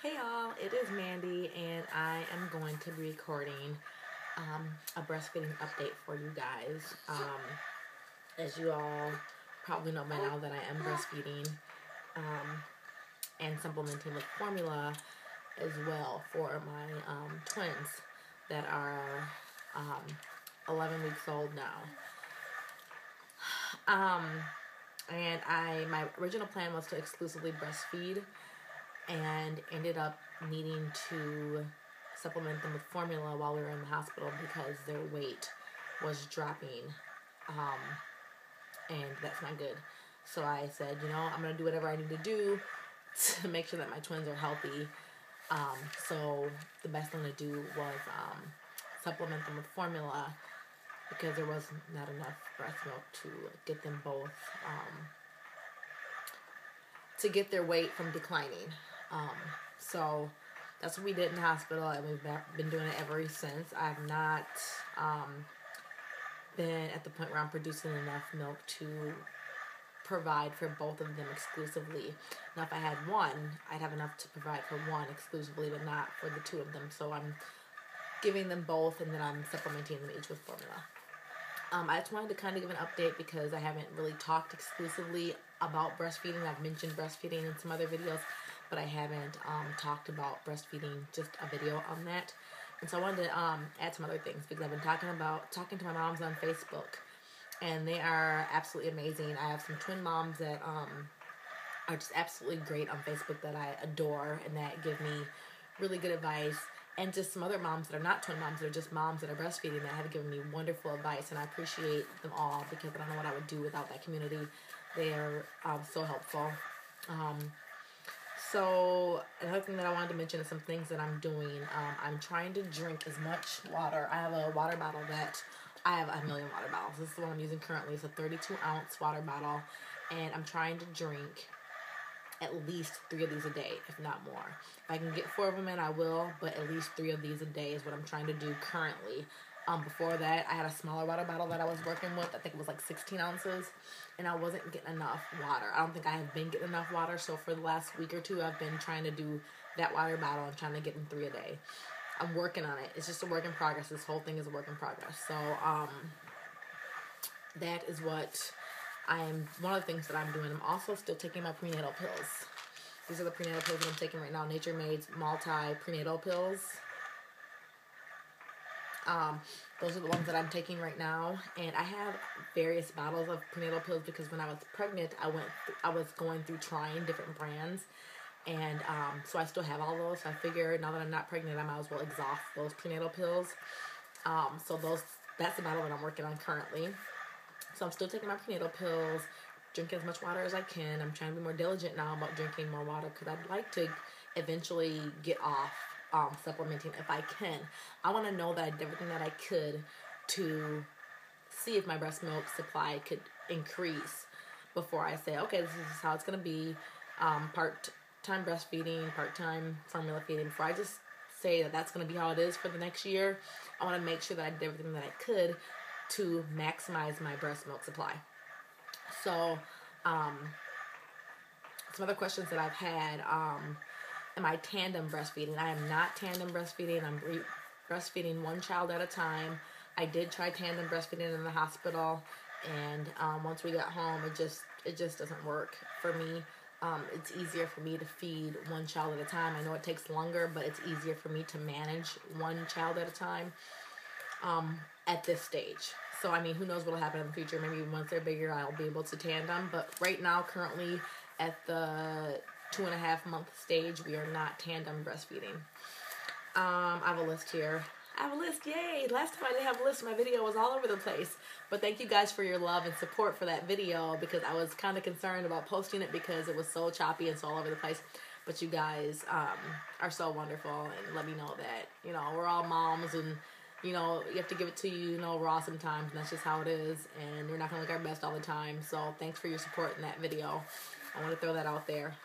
Hey y'all, it is Mandy, and I am going to be recording a breastfeeding update for you guys. As you all probably know by now that I am breastfeeding and supplementing with formula as well for my twins that are 11 weeks old now. And my original plan was to exclusively breastfeed, and ended up needing to supplement them with formula while we were in the hospital because their weight was dropping, and that's not good. So I said, I'm going to do whatever I need to do to make sure that my twins are healthy. So the best thing to do was supplement them with formula because there was not enough breast milk to get them both, to get their weight from declining. So that's what we did in the hospital, and we've been doing it ever since. I have not been at the point where I'm producing enough milk to provide for both of them exclusively. Now, if I had one, I'd have enough to provide for one exclusively, but not for the two of them. So I'm giving them both, and then I'm supplementing them each with formula. I just wanted to kind of give an update because I haven't really talked exclusively about breastfeeding. I've mentioned breastfeeding in some other videos, but I haven't talked about breastfeeding, just a video on that. And so I wanted to add some other things because I've been talking to my moms on Facebook, and they are absolutely amazing. I have some twin moms that are just absolutely great on Facebook that I adore and that give me really good advice. And just some other moms that are not twin moms, they're just moms that are breastfeeding that have given me wonderful advice, and I appreciate them all because I don't know what I would do without that community. They are so helpful. So another thing that I wanted to mention is some things that I'm doing. I'm trying to drink as much water. I have a water bottle that I have a million water bottles. This is the one I'm using currently. It's a 32-ounce water bottle, and I'm trying to drink at least 3 of these a day, if not more. If I can get 4 of them in, I will, but at least 3 of these a day is what I'm trying to do currently. Before that, I had a smaller water bottle that I was working with. I think it was like 16 ounces, and I wasn't getting enough water. I don't think I have been getting enough water, so for the last week or two, I've been trying to do that water bottle and trying to get in 3 a day. I'm working on it. It's just a work in progress. This whole thing is a work in progress. So, that is what one of the things that I'm doing. I'm also still taking my prenatal pills. These are the prenatal pills that I'm taking right now. Nature Made's multi-prenatal pills. Those are the ones that I'm taking right now. And I have various bottles of prenatal pills because when I was pregnant, I was going through trying different brands. And so I still have all those. So I figured now that I'm not pregnant, I might as well exhaust those prenatal pills. So that's the bottle that I'm working on currently. So I'm still taking my prenatal pills, drinking as much water as I can. I'm trying to be more diligent now about drinking more water because I'd like to eventually get off supplementing if I can. I want to know that I did everything that I could to see if my breast milk supply could increase before I say, okay, this is how it's going to be, part-time breastfeeding, part-time formula feeding. Before I just say that that's going to be how it is for the next year, I want to make sure that I did everything that I could to maximize my breast milk supply. So, some other questions that I've had, am I tandem breastfeeding? I am not tandem breastfeeding. I'm breastfeeding one child at a time. I did try tandem breastfeeding in the hospital, and once we got home, it just doesn't work for me. It's easier for me to feed one child at a time. I know it takes longer, but it's easier for me to manage one child at a time at this stage. So, I mean, who knows what will happen in the future. Maybe once they're bigger, I'll be able to tandem. But right now, currently, at the 2.5-month stage, we are not tandem breastfeeding. I have a list here. Yay! Last time I didn't have a list, my video was all over the place. But thank you guys for your love and support for that video because I was kind of concerned about posting it because it was so choppy and so all over the place. But you guys are so wonderful and let me know that, we're all moms and, you have to give it to you, raw sometimes, and that's just how it is, and we're not going to look our best all the time. So thanks for your support in that video. I want to throw that out there.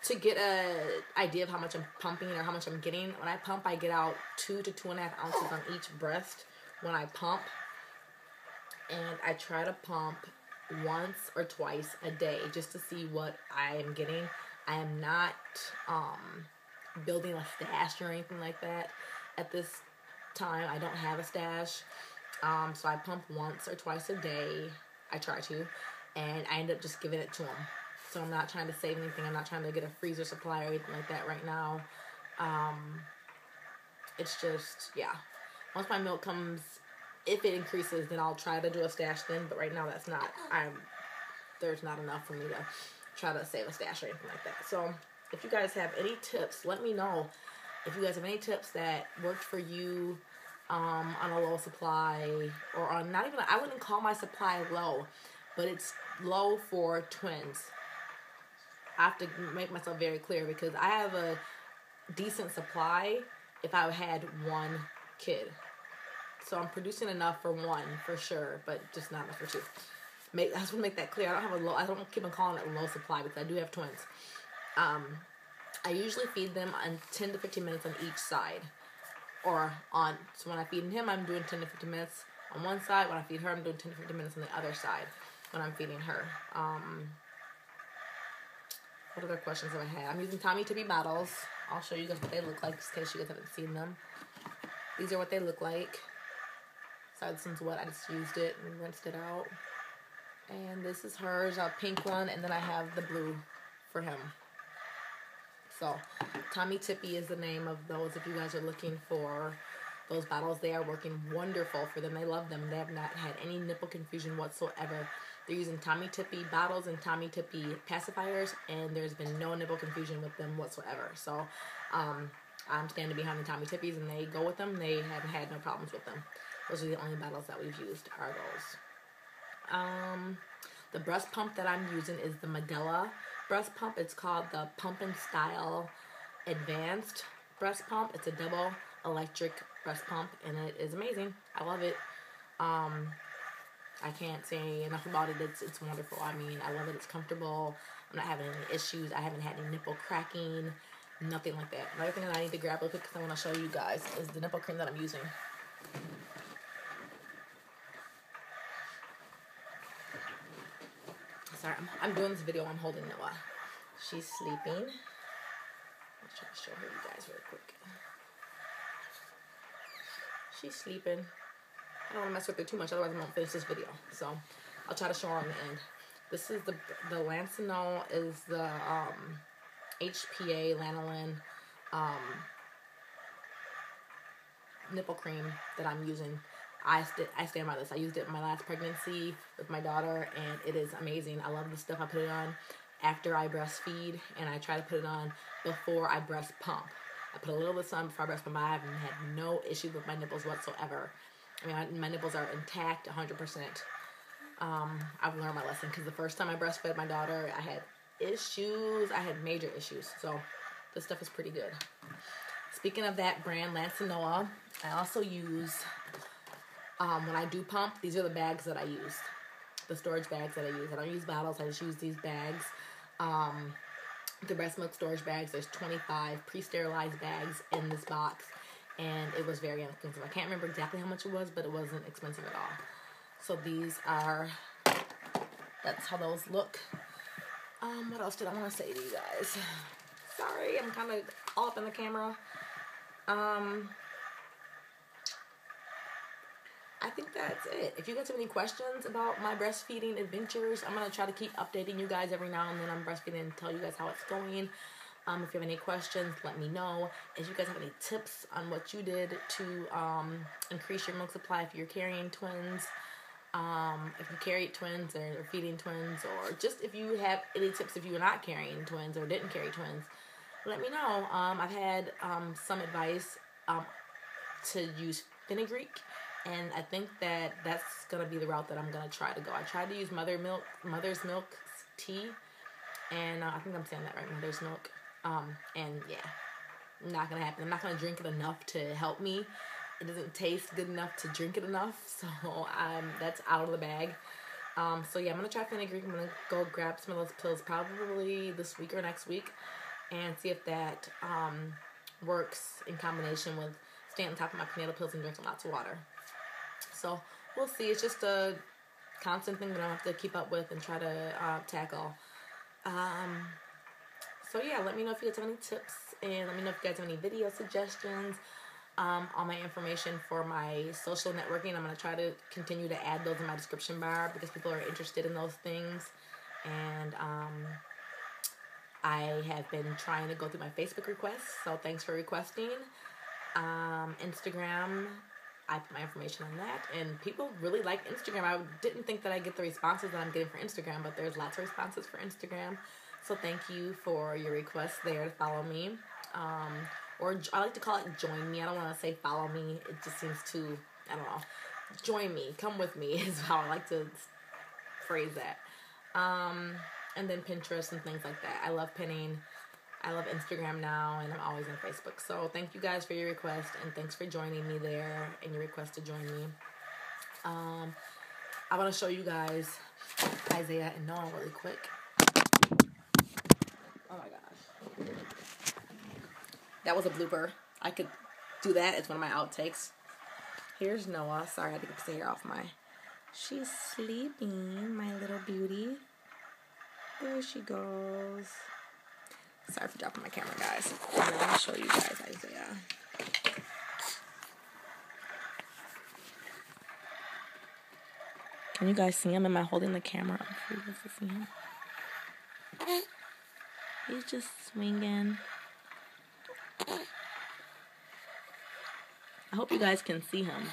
To get an idea of how much I'm pumping or how much I'm getting, when I pump, I get out 2 to 2.5 ounces on each breast when I pump. And I try to pump once or twice a day just to see what I am getting. I am not building a stash or anything like that at this time. I don't have a stash. So I pump once or twice a day. I try to. And I end up just giving it to them. So I'm not trying to save anything. I'm not trying to get a freezer supply or anything like that right now. It's just, yeah. Once my milk comes, if it increases, then I'll try to do a stash then. But right now that's not, there's not enough for me to try to save a stash or anything like that. So if you guys have any tips, let me know. If you guys have any tips that worked for you on a low supply, or on not even, I wouldn't call my supply low, but it's low for twins. I have to make myself very clear because I have a decent supply if I had one kid. So I'm producing enough for one for sure, but just not enough for two. I just want to make that clear. I don't keep on calling it a low supply because I do have twins. I usually feed them on 10 to 15 minutes on each side. So when I feed him, I'm doing 10 to 15 minutes on one side. When I feed her, I'm doing 10 to 15 minutes on the other side when I'm feeding her. What other questions have I had? I'm using Tommy Tippy bottles. I'll show you guys what they look like just in case you guys haven't seen them. These are what they look like. Sorry, this one's wet. I just used it and rinsed it out. And this is hers, a pink one, and then I have the blue for him. So, Tommy Tippy is the name of those. If you guys are looking for those bottles, they are working wonderful for them. They love them. They have not had any nipple confusion whatsoever. They're using Tommy Tippy bottles and Tommy Tippy pacifiers, and there's been no nipple confusion with them whatsoever. So, I'm standing behind the Tommy Tippies, and they go with them. They haven't had no problems with them. Those are the only bottles that we've used are those. The breast pump that I'm using is the Medela breast pump. It's called the Pump and Style Advanced breast pump. It's a double electric breast pump, and it is amazing. I love it. I can't say enough about it. It's wonderful. I mean, I love it. It's comfortable. I'm not having any issues. I haven't had any nipple cracking, nothing like that. Another thing that I need to grab real quick because I want to show you guys is the nipple cream that I'm using. Sorry, I'm doing this video. I'm holding Noah. She's sleeping. Let's try to show her you guys real quick. She's sleeping. I don't want to mess with her too much, otherwise I won't finish this video. So I'll try to show her on the end. This is the Lancinol is the HPA lanolin nipple cream that I'm using. I stand by this. I used it in my last pregnancy with my daughter, and it is amazing. I love the stuff. I put it on after I breastfeed, and I try to put it on before I breast pump. I put a little bit of sun before I breast pump. I haven't had no issues with my nipples whatsoever. I mean, my nipples are intact 100%. I've learned my lesson because the first time I breastfed my daughter, I had issues. I had major issues. So this stuff is pretty good. Speaking of that brand, Lancinol, I also use... when I do pump, these are the bags that I use. The storage bags that I use. I don't use bottles. I just use these bags. The breast milk storage bags. There's 25 pre-sterilized bags in this box. And it was very inexpensive. I can't remember exactly how much it was, but it wasn't expensive at all. So these are... That's how those look. What else did I want to say to you guys? Sorry, I'm kind of all up in the camera. I think that's it. If you guys have any questions about my breastfeeding adventures, I'm going to try to keep updating you guys every now and then on breastfeeding and tell you guys how it's going. If you have any questions, let me know. If you guys have any tips on what you did to increase your milk supply if you're carrying twins, if you carried twins or feeding twins, or just if you have any tips if you were not carrying twins or didn't carry twins, let me know. I've had some advice to use fenugreek. And I think that that's going to be the route that I'm going to try to go. I tried to use mother's milk tea. And I think I'm saying that right, mother's milk. And yeah, not going to happen. I'm not going to drink it enough to help me. It doesn't taste good enough to drink it enough. So that's out of the bag. So yeah, I'm going to try fenugreek. I'm going to go grab some of those pills probably this week or next week. And see if that works in combination with staying on top of my prenatal pills and drinking lots of water. So we'll see. It's just a constant thing that I have to keep up with and try to tackle. So yeah, let me know if you guys have any tips, and let me know if you guys have any video suggestions. All my information for my social networking, I'm going to try to continue to add those in my description bar because people are interested in those things. And I have been trying to go through my Facebook requests, so thanks for requesting. Instagram, I put my information on that, and people really like Instagram. I didn't think that I'd get the responses that I'm getting for Instagram, but there's lots of responses for Instagram. So thank you for your request there to follow me. Or I like to call it join me. I don't want to say follow me. It just seems too, I don't know. Join me. Come with me is how I like to phrase that. And then Pinterest and things like that. I love pinning. I love Instagram now, and I'm always on Facebook. So thank you guys for your request, and thanks for joining me there and your request to join me. I want to show you guys Isaiah and Noah really quick. Oh my gosh. That was a blooper. I could do that. It's one of my outtakes. Here's Noah. Sorry, I had to get the hair off my... She's sleeping, my little beauty. There she goes. Sorry for dropping my camera, guys. I'm going to show you guys Isaiah. Can you guys see him? Am I holding the camera up for you guys to see him? He's just swinging. I hope you guys can see him.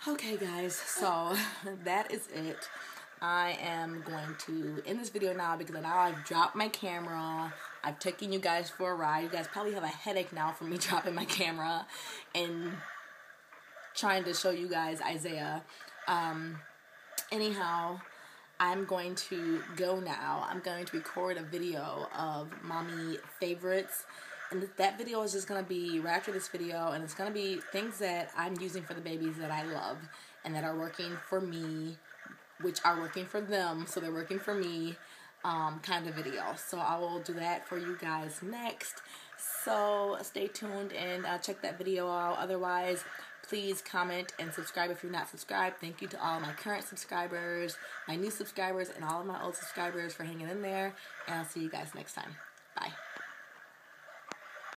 Okay, guys, so that is it. I am going to end this video now because now I've dropped my camera. I've taken you guys for a ride. You guys probably have a headache now from me dropping my camera and trying to show you guys Isaiah. Anyhow, I'm going to go now. I'm going to record a video of mommy favorites. And that video is just going to be right after this video. And it's going to be things that I'm using for the babies that I love and that are working for me, which are working for them. So they're working for me kind of video. So I will do that for you guys next. So stay tuned and check that video out. Otherwise, please comment and subscribe if you're not subscribed. Thank you to all my current subscribers, my new subscribers, and all of my old subscribers for hanging in there. And I'll see you guys next time. Bye.